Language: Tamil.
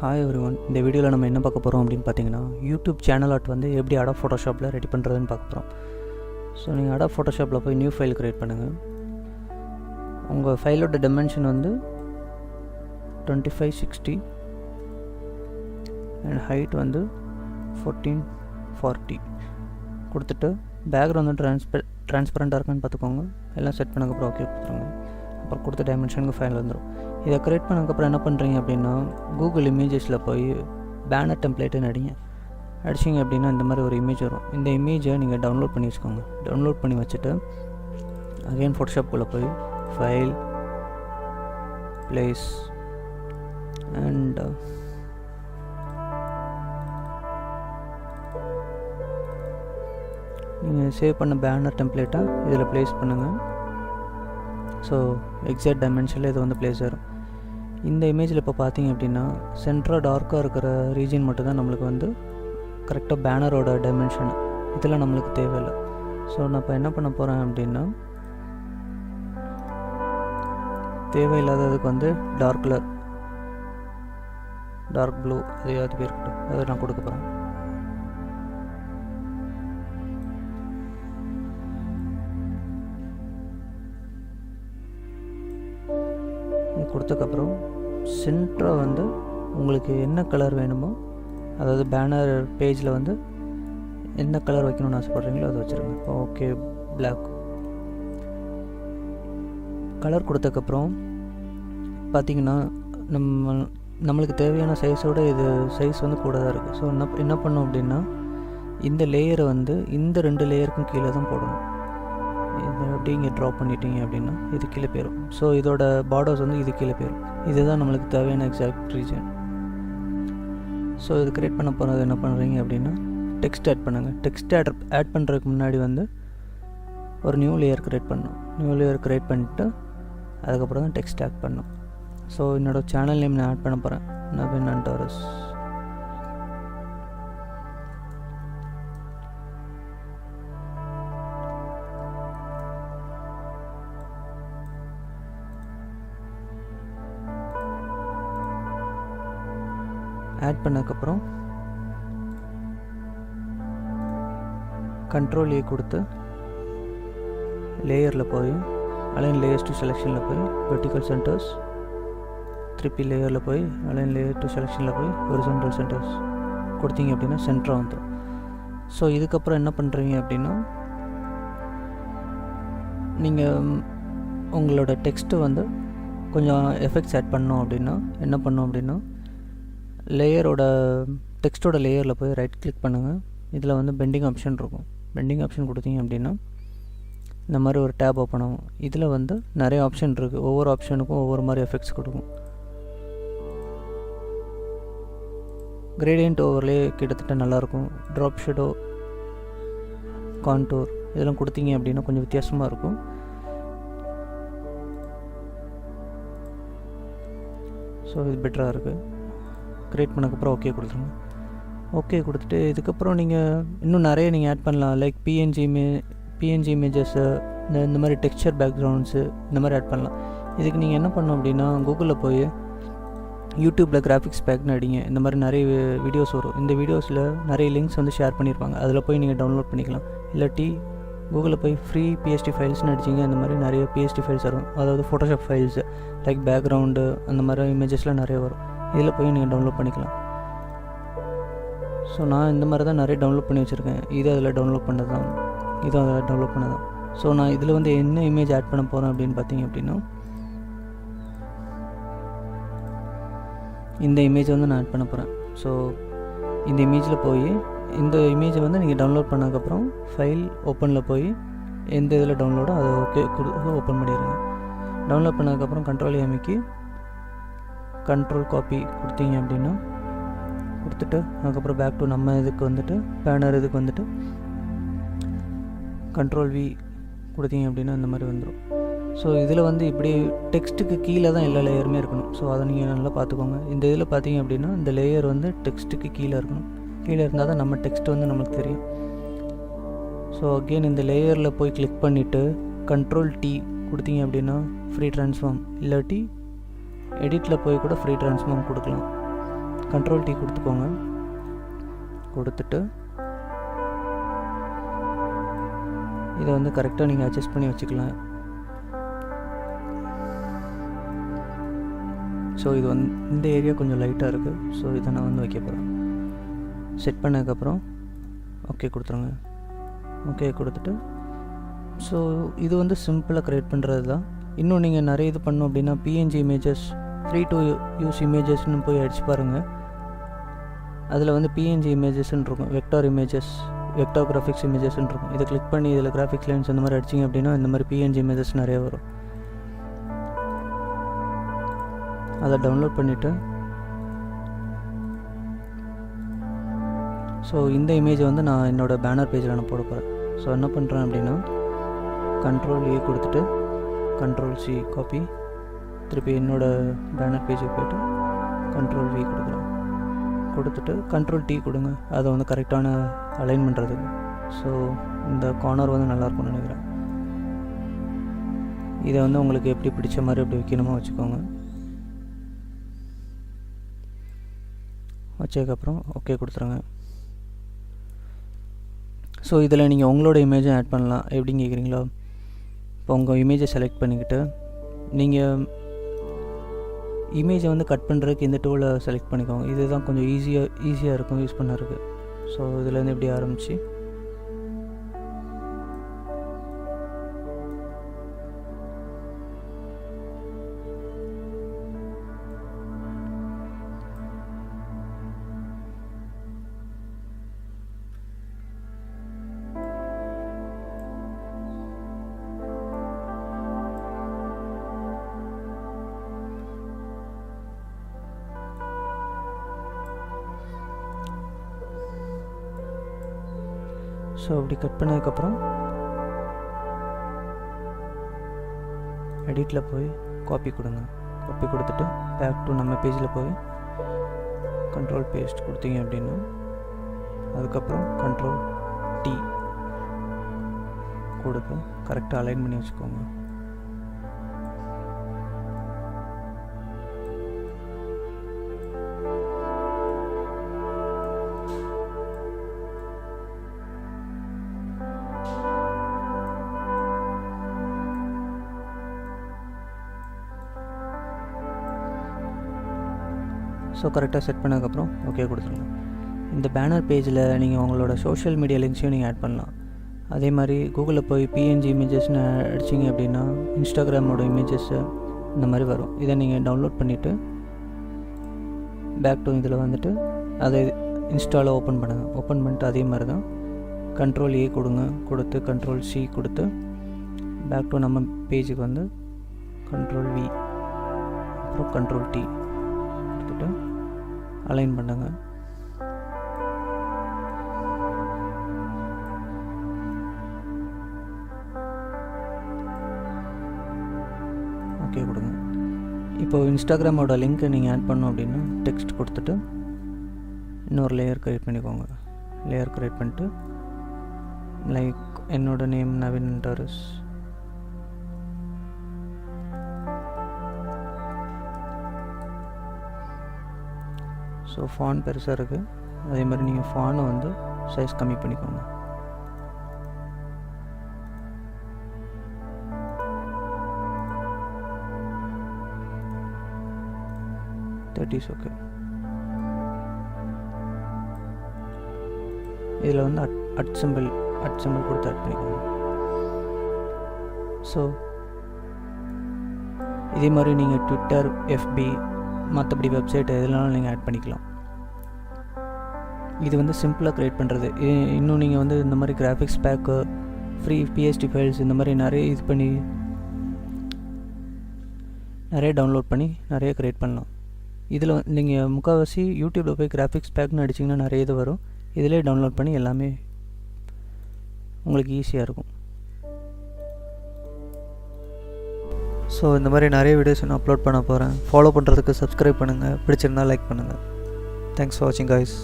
ஹாய் எவ்ரிவன், இந்த வீடியோவில் நம்ம என்ன பார்க்க போகிறோம் அப்படின்னு பார்த்தீங்கன்னா, யூடியூப் சேனல் ஆர்ட் வந்து எப்படி அடாப் ஃபோட்டோஷாப்பில் ரெடி பண்ணுறதுன்னு பார்க்க போகிறோம். ஸோ நீங்கள் அடாப் ஃபோட்டோஷாப்பில் போய் நியூ ஃபைல் க்ரியேட் பண்ணுங்கள். உங்கள் ஃபைலோட டிமென்ஷன் வந்து 2560 அண்ட் ஹைட் வந்து 1440 கொடுத்துட்டு பேக்ரவுண்ட் வந்து ட்ரான்ஸ்பரண்ட்டாக இருக்கான்னு பார்த்துக்கோங்க. எல்லாம் செட் பண்ணக்கப்புறம் ஓகே கொடுத்துருங்க. அப்புறம் கொடுத்த டைமென்ஷனுக்கு ஃபைல் வந்துடும். இதை க்ரியேட் பண்ணதுக்கப்புறம் என்ன பண்ணுறீங்க அப்படின்னா, கூகுள் இமேஜஸில் போய் பேனர் டெம்ப்ளேட்டுன்னு அடிச்சிங்க அப்படின்னா இந்த மாதிரி ஒரு இமேஜ் வரும். இந்த இமேஜை நீங்கள் டவுன்லோட் பண்ணி வச்சுக்கோங்க. டவுன்லோட் பண்ணி வச்சுட்டு அகைன் ஃபோட்டோஷாப்புக்குள்ளே போய் ஃபைல், ப்ளேஸ் அண்ட் நீங்கள் சேவ் பண்ண பேனர் டெம்ப்ளேட்டை இதில் ப்ளேஸ் பண்ணுங்கள். ஸோ எக்ஸாக்ட் டைமென்ஷனில் இது வந்து ப்ளேஸ் ஆகிடும். இந்த இமேஜில் இப்போ பார்த்தீங்க அப்படின்னா சென்டராக டார்க்காக இருக்கிற ரீஜன் மட்டும்தான் நம்மளுக்கு வந்து கரெக்டாக பேனரோட டைமென்ஷன். இதெல்லாம் நம்மளுக்கு தேவையில்லை. ஸோ நான் இப்போ என்ன பண்ண போகிறேன் அப்படின்னா, தேவையில்லாததுக்கு வந்து டார்க் கலர், டார்க் ப்ளூ அதையாவது இருக்கட்டும், அதை நான் கொடுக்க போகிறேன். கொடுத்ததுக்கப்புறம் சென்டராக வந்து உங்களுக்கு என்ன கலர் வேணுமோ, அதாவது பேனர் பேஜில் வந்து என்ன கலர் வைக்கணும்னு ஆசைப்பட்றீங்களோ அதை வச்சுருங்க. ஓகே, பிளாக் கலர் கொடுத்ததுக்கப்புறம் பார்த்தீங்கன்னா நம்மளுக்கு தேவையான சைஸோடு இது சைஸ் வந்து கூட தான் இருக்குது. ஸோ என்ன பண்ணோம் அப்படின்னா, இந்த லேயரை வந்து இந்த 2 லேயருக்கும் கீழே தான் போடணும். இதை அப்படி இங்கே ட்ராப் பண்ணிட்டீங்க அப்படின்னா இது கீழே போயிடும். ஸோ இதோட பார்டர்ஸ் வந்து இது கீழே போயிடும். இதுதான் நம்மளுக்கு தேவையான எக்ஸாக்ட் ரீஜன். ஸோ இது க்ரியேட் பண்ண போகிறது என்ன பண்ணுறீங்க அப்படின்னா, டெக்ஸ்ட் ஆட் பண்ணுங்கள். டெக்ஸ்ட் ஆட் பண்ணுறதுக்கு முன்னாடி வந்து ஒரு நியூ லேயர் க்ரியேட் பண்ணணும். நியூ லேயர் க்ரியேட் பண்ணிவிட்டு அதுக்கப்புறம் தான் டெக்ஸ்ட் ஆட் பண்ணணும். ஸோ என்னோடய சேனல் நேம் நான் ஆட் பண்ண போகிறேன், நவீன் அண்டோரஸ். ஆட் பண்ணதுக்கப்புறம் கண்ட்ரோல் ஏ கொடுத்து லேயரில் போய் அலைன் லேயர்ஸ் டு செலெக்ஷனில் போய் வெர்டிக்கல் சென்டர்ஸ், திருப்பி லேயரில் போய் அலைன் லேயர் டு செலெக்ஷனில் போய் ஹொரிசான்டல் சென்டர்ஸ் கொடுத்தீங்க அப்படின்னா சென்டராக வந்துடும். ஸோ இதுக்கப்புறம் என்ன பண்ணுறீங்க அப்படின்னா, நீங்கள் உங்களோட டெக்ஸ்ட்டு வந்து கொஞ்சம் எஃபெக்ட்ஸ் ஆட் பண்ணோம் அப்படின்னா என்ன பண்ணோம் அப்படின்னா, லேயரோட டெக்ஸ்ட்டோட லேயரில் போய் ரைட் கிளிக் பண்ணுங்கள். இதில் வந்து பெண்டிங் ஆப்ஷன் இருக்கும். பெண்டிங் ஆப்ஷன் கொடுத்தீங்க அப்படின்னா இந்த மாதிரி ஒரு டேப் ஓப்பன் ஆகும். இதில் வந்து நிறைய ஆப்ஷன் இருக்குது. ஒவ்வொரு ஆப்ஷனுக்கும் ஒவ்வொரு மாதிரி எஃபெக்ட்ஸ் கொடுக்கும். கிரேடியன்ட் ஓவர்லே கிட்டத்தட்ட நல்லாயிருக்கும். ட்ராப் ஷேடோ, கான்டூர் இதெல்லாம் கொடுத்தீங்க அப்படின்னா கொஞ்சம் வித்தியாசமாக இருக்கும். ஸோ இது பெட்டராக இருக்குது. க்ரியேட் பண்ணக்கப்புறம் ஓகே கொடுத்துருங்க. ஓகே கொடுத்துட்டு இதுக்கப்புறம் நீங்கள் இன்னும் நிறைய நீங்கள் ஆட் பண்ணலாம். லைக் பிஎன்ஜி இமேஜஸ்ஸு, இந்த மாதிரி டெக்ஸ்சர் பேக்ரவுண்ட்ஸு இந்த மாதிரி ஆட் பண்ணலாம். இதுக்கு நீங்கள் என்ன பண்ணணும் அப்படின்னா, கூகுளில் போய் யூடியூப்பில் கிராஃபிக்ஸ் பேக்னு அடிங்க. இந்த மாதிரி நிறைய வீடியோஸ் வரும். இந்த வீடியோஸில் நிறைய லிங்க்ஸ் வந்து ஷேர் பண்ணியிருப்பாங்க. அதில் போய் நீங்கள் டவுன்லோட் பண்ணிக்கலாம். இல்லாட்டி கூகுளில் போய் ஃப்ரீ பிஎஸ்டி ஃபைல்ஸ்னு அடிச்சிங்க. இந்த மாதிரி நிறைய பிஎஸ்டி ஃபைல்ஸ் வரும். அதாவது ஃபோட்டோஷாப் ஃபைல்ஸு லைக் பேக்ரவுண்டு அந்த மாதிரி இமேஜஸ்லாம் நிறைய வரும். இதில் போய் நீங்கள் டவுன்லோட் பண்ணிக்கலாம். ஸோ நான் இந்த மாதிரி தான் நிறைய டவுன்லோட் பண்ணி வச்சுருக்கேன். இது அதில் டவுன்லோட் பண்ணது தான், இதுவும் அதில் டவுன்லோட் பண்ணது தான். ஸோ நான் இதில் வந்து என்ன இமேஜ் ஆட் பண்ண போகிறேன் அப்படின்னு பார்த்தீங்க அப்படின்னா, இந்த இமேஜை வந்து நான் ஆட் பண்ண போகிறேன். ஸோ இந்த இமேஜில் போய் இந்த இமேஜை வந்து நீங்கள் டவுன்லோட் பண்ணதுக்கப்புறம் ஃபைல் ஓப்பனில் போய் எந்த இதில் டவுன்லோடோ அதை ஓகே ஓப்பன் பண்ணிடுங்க. டவுன்லோட் பண்ணதுக்கப்புறம் கண்ட்ரோல் அமைக்கி கண்ட்ரோல் காப்பி கொடுத்தீங்க அப்படின்னா கொடுத்துட்டு அதுக்கப்புறம் பேக் டு நம்ம இதுக்கு வந்துட்டு பேனர் இதுக்கு வந்துட்டு கண்ட்ரோல் வி கொடுத்தீங்க அப்படின்னா இந்த மாதிரி வந்துடும். ஸோ இதில் வந்து இப்படி டெக்ஸ்ட்டுக்கு கீழே தான் எல்லா லேயருமே இருக்கணும். ஸோ அதை நீங்கள் நல்லா பார்த்துக்கோங்க. இந்த இதில் பார்த்தீங்க அப்படின்னா இந்த லேயர் வந்து டெக்ஸ்ட்டுக்கு கீழே இருக்கணும். கீழே இருந்தால் தான் நம்ம டெக்ஸ்ட் வந்து நம்மளுக்கு தெரியும். ஸோ அகெயின் இந்த லேயரில் போய் கிளிக் பண்ணிவிட்டு கண்ட்ரோல் டி கொடுத்தீங்க அப்படின்னா ஃப்ரீ ட்ரான்ஸ்ஃபார்ம், இல்லாட்டி எடிட்டில் போய் கூட ஃப்ரீ ட்ரான்ஸ்ஃபார்ம் கொடுக்கலாம். கண்ட்ரோல் T கொடுத்துக்கோங்க. கொடுத்துட்டு இதை வந்து கரெக்டாக நீங்கள் அட்ஜஸ்ட் பண்ணி வச்சுக்கலாம். ஸோ இது வந்து இந்த ஏரியா கொஞ்சம் லைட்டாக இருக்குது. ஸோ இதை நான் வந்து வைக்க போகிறேன். செட் பண்ணதுக்கப்புறம் ஓகே கொடுத்துருங்க. ஓகே கொடுத்துட்டு ஸோ இது வந்து சிம்பிளாக க்ரியேட் பண்ணுறது தான். இன்னும் நீங்கள் நிறைய இது பண்ணோம் அப்படின்னா PNG images, free to use இமேஜஸ்ன்னு போய் அடிச்சு பாருங்கள். அதில் வந்து பிஎன்ஜி இமேஜஸ்ன்னு இருக்கும், வெக்டார் இமேஜஸ், வெக்டார் கிராஃபிக்ஸ் இமேஜஸ்ன்னு இருக்கும். இதை கிளிக் பண்ணி இதில் கிராஃபிக்ஸ் லைன்ஸ் இந்த மாதிரி அடிச்சிங்க அப்படின்னா இந்த மாதிரி பிஎன்ஜி இமேஜஸ் நிறைய வரும். அதை டவுன்லோட் பண்ணிவிட்டு ஸோ இந்த இமேஜை வந்து நான் என்னோடய பேனர் பேஜில் நான் போட போகிறேன். ஸோ என்ன பண்ணுறேன் அப்படின்னா கண்ட்ரோல் A கொடுத்துட்டு கண்ட்ரோல் C காப்பி, திருப்பி என்னோடய பேனர் பேஜுக்கு போய்ட்டு கண்ட்ரோல் V கொடுக்குறேன். கொடுத்துட்டு கண்ட்ரோல் T கொடுங்க, அதை வந்து கரெக்டான அலைன் பண்ணுறதுக்கு. ஸோ இந்த கார்னர் வந்து நல்லாயிருக்கும்னு நினைக்கிறேன். இதை வந்து உங்களுக்கு எப்படி பிடிச்ச மாதிரி எப்படி வைக்கணுமோ வச்சுக்கோங்க. வச்சதுக்கப்புறம் ஓகே கொடுத்துருங்க. ஸோ இதில் நீங்கள் உங்களோட இமேஜும் ஆட் பண்ணலாம். எப்படின்னு கேட்குறீங்களா? இப்போ உங்கள் இமேஜை செலக்ட் பண்ணிக்கிட்டு நீங்கள் இமேஜை வந்து கட் பண்ணுறதுக்கு இந்த டூலை செலக்ட் பண்ணிக்கோங்க. இதுதான் கொஞ்சம் ஈஸியாக இருக்கும் யூஸ் பண்ணுறதுக்கு. ஸோ இதுலேருந்து எப்படி ஆரம்பித்து ஸோ அப்படி கட் பண்ணதுக்கப்புறம் எடிட்டில் போய் காப்பி கொடுங்க. காப்பி கொடுத்துட்டு பேக் டு நம்ம பேஜில் போய் கண்ட்ரோல் பேஸ்ட் கொடுத்தீங்க அப்படின்னா அதுக்கப்புறம் கண்ட்ரோல் T கொடுத்து கரெக்டாக அலைன் பண்ணி வச்சுக்கோங்க. ஸோ கரெக்டாக செட் பண்ணதுக்கப்புறம் ஓகே கொடுத்துருங்க. இந்த பேனர் பேஜில் நீங்கள் உங்களோட சோஷியல் மீடியா லிங்க்ஸையும் நீங்கள் ஆட் பண்ணலாம். அதே மாதிரி கூகுளில் போய் பிஎன்ஜி இமேஜஸ்னு அடிச்சிங்க அப்படின்னா இன்ஸ்டாகிராமோட இமேஜஸ்ஸு இந்த மாதிரி வரும். இதை நீங்கள் டவுன்லோட் பண்ணிவிட்டு பேக் டு இதில் வந்துட்டு அதை இன்ஸ்டாவில் ஓப்பன் பண்ணுங்கள். ஓப்பன் பண்ணிட்டு அதே மாதிரி தான் கண்ட்ரோல் A கொடுங்க. கொடுத்து கண்ட்ரோல் C கொடுத்து பேக் டு நம்ம பேஜுக்கு வந்து கண்ட்ரோல் V அப்புறம் கண்ட்ரோல் T கொடுத்துட்டு அலைன் பண்ணுங்க. ஓகே கொடுங்க. இப்போ இன்ஸ்டாகிராமோட லிங்க்கை நீங்கள் ஆட் பண்ணோம் அப்படின்னா டெக்ஸ்ட் கொடுத்துட்டு இன்னொரு லேயர் க்ரியேட் பண்ணிக்கோங்க. லேயர் க்ரியேட் பண்ணிட்டு லைக் என்னோடய நேம் நவீன் டாரஸ். ஸோ ஃபான் பெருசாக இருக்குது, அதே மாதிரி நீங்கள் ஃபானை வந்து சைஸ் கம்மி பண்ணிக்கோங்க. Thirties okay. இதில் வந்து அட் சிம்பிள் கொடுத்து ஆட் பண்ணிக்கோங்க. ஸோ இதே மாதிரி நீங்கள் ட்விட்டர், FB, மற்றபடி வெப்சைட் எதுனாலும் நீங்கள் ஆட் பண்ணிக்கலாம். இது வந்து சிம்பிளாக க்ரியேட் பண்ணுறது. இன்னும் நீங்கள் வந்து இந்த மாதிரி graphics pack, free PSD files இந்த மாதிரி நிறைய இது பண்ணி நிறைய டவுன்லோட் பண்ணி நிறைய க்ரியேட் பண்ணலாம். இதில் நீங்கள் முக்கால்வாசி யூடியூப்பில் போய் கிராஃபிக்ஸ் பேக்னு அடிச்சிங்கன்னா நிறைய இது வரும். இதிலே டவுன்லோட் பண்ணி எல்லாமே உங்களுக்கு ஈஸியாக இருக்கும். ஸோ இந்த மாதிரி நிறைய வீடியோஸ் நான் அப்லோட் பண்ண போகிறேன். ஃபாலோ பண்ணுறதுக்கு சப்ஸ்கிரைப் பண்ணுங்கள். பிடிச்சிருந்தால் லைக் பண்ணுங்கள். தேங்க்ஸ் ஃபார் வாட்சிங் கைஸ்.